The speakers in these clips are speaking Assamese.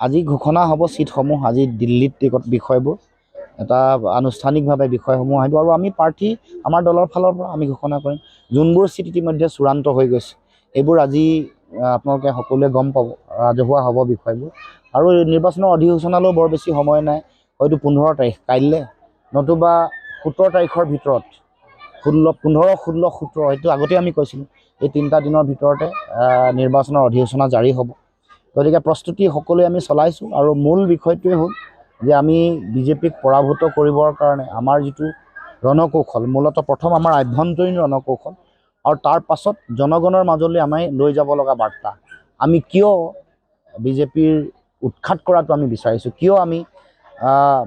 আজি ঘোষণা হ'ব চিটসমূহ আজি দিল্লীত বিষয়বোৰ এটা আনুষ্ঠানিকভাৱে বিষয়সমূহ আহিব আৰু আমি প্ৰাৰ্থী আমাৰ দলৰ ফালৰ পৰা আমি ঘোষণা কৰিম যোনবোৰ চিট ইতিমধ্যে চূড়ান্ত হৈ গৈছে এইবোৰ আজি আপোনালোকে সকলোৱে গম পাব ৰাজহুৱা হ'ব বিষয়বোৰ আৰু নিৰ্বাচনৰ অধিসূচনালৈও বৰ বেছি সময় নাই হয়তো 15 তাৰিখ কাইলৈ নতুবা 17 তাৰিখৰ ভিতৰত 15, 16, 17 এইটো আগতে আমি কৈছিলোঁ এই 3টা দিনৰ ভিতৰতে নিৰ্বাচনৰ অধিসূচনা জাৰি হ'ব গতিকে প্ৰস্তুতি সকলোৱে আমি চলাইছোঁ আৰু মূল বিষয়টোৱে হ'ল যে আমি বিজেপিক পৰাভূত কৰিবৰ কাৰণে আমাৰ যিটো ৰণকৌশল মূলতঃ প্ৰথম আমাৰ আভ্যন্তৰীণ ৰণকৌশল আৰু তাৰ পাছত জনগণৰ মাজলৈ আমি লৈ যাব লগা বাৰ্তা আমি কিয় বিজেপিৰ উৎখাত কৰাটো আমি বিচাৰিছোঁ কিয় আমি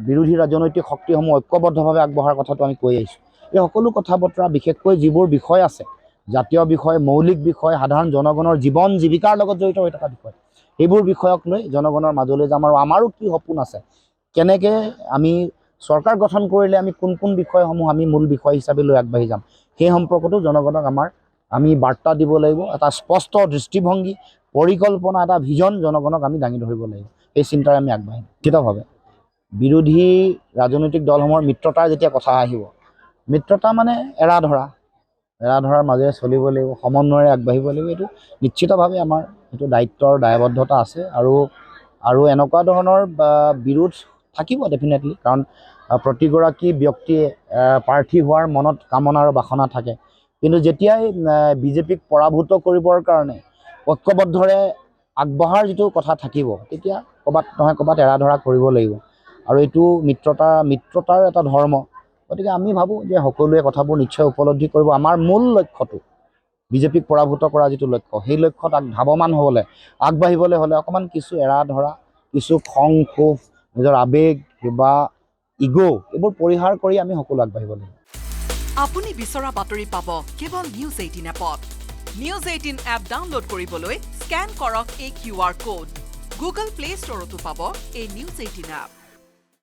বিৰোধী ৰাজনৈতিক শক্তিসমূহ ঐক্যবদ্ধভাৱে আগবঢ়াৰ কথাটো আমি কৈ আহিছোঁ এই সকলো কথা বতৰা বিশেষকৈ যিবোৰ বিষয় আছে জাতীয় বিষয় মৌলিক বিষয় সাধাৰণ জনগণৰ জীৱন জীৱিকাৰ লগত জড়িত হৈ থকা বিষয় এইবোৰ বিষয়ক লৈ জনগণৰ মাজলৈ যাম আৰু আমাৰো কি সপোন আছে কেনেকৈ আমি চৰকাৰ গঠন কৰিলে আমি কোন বিষয়সমূহ আমি মূল বিষয় হিচাপে লৈ আগবাঢ়ি যাম সেই সম্পৰ্কতো জনগণক আমি বাৰ্তা দিব লাগিব এটা স্পষ্ট দৃষ্টিভংগী পৰিকল্পনা এটা ভিজন জনগণক আমি দাঙি ধৰিব লাগিব এই চিন্তাৰে আমি আগবাঢ়িম নিশ্চিতভাৱে বিৰোধী ৰাজনৈতিক দলসমূহৰ মিত্ৰতাৰ যেতিয়া কথা আহিব মিত্ৰতা মানে এৰা ধৰাৰ মাজেৰে চলিব লাগিব সমন্বয়েৰে আগবাঢ়িব লাগিব এইটো নিশ্চিতভাৱে আমাৰ এইটো দায়িত্বৰ দায়বদ্ধতা আছে আৰু এনেকুৱা ধৰণৰ বিৰোধ থাকিব ডেফিনেটলি কাৰণ প্ৰতিগৰাকী ব্যক্তিয়ে প্ৰাৰ্থী হোৱাৰ মনত কামনা আৰু বাসনা থাকে কিন্তু যেতিয়াই বিজেপিক পৰাভূত কৰিবৰ কাৰণে ঐক্যবদ্ধৰে আগবঢ়াৰ যিটো কথা থাকিব তেতিয়া ক'ৰবাত নহয় ক'ৰবাত এৰা ধৰা কৰিব লাগিব আৰু এইটো মিত্ৰতাৰ এটা ধৰ্ম গতিকে আমি ভাবোঁ যে সকলোৱে কথাবোৰ নিশ্চয় উপলব্ধি কৰিব আমাৰ মূল লক্ষ্যটো বিজেপিক পৰাভূত কৰা যিটো লক্ষ্য সেই লক্ষ্যত ধাৱমান হ'বলৈ আগবাঢ়িবলৈ হ'লে অকণমান কিছু এৰা ধৰা কিছু খং ক্ষোভ নিজৰ আৱেগ বা ইগ' এইবোৰ পৰিহাৰ কৰি আমি সকলো আগবাঢ়িব লাগিব আপুনি বিচৰা বাতৰি পাব কেৱল নিউজ 18 এপত নিউজ 18 এপ ডাউনলোড কৰিবলৈ স্কেন কৰক এই QR কোড গুগল প্লে ষ্টৰতো পাব এই নিউজ 18 এপ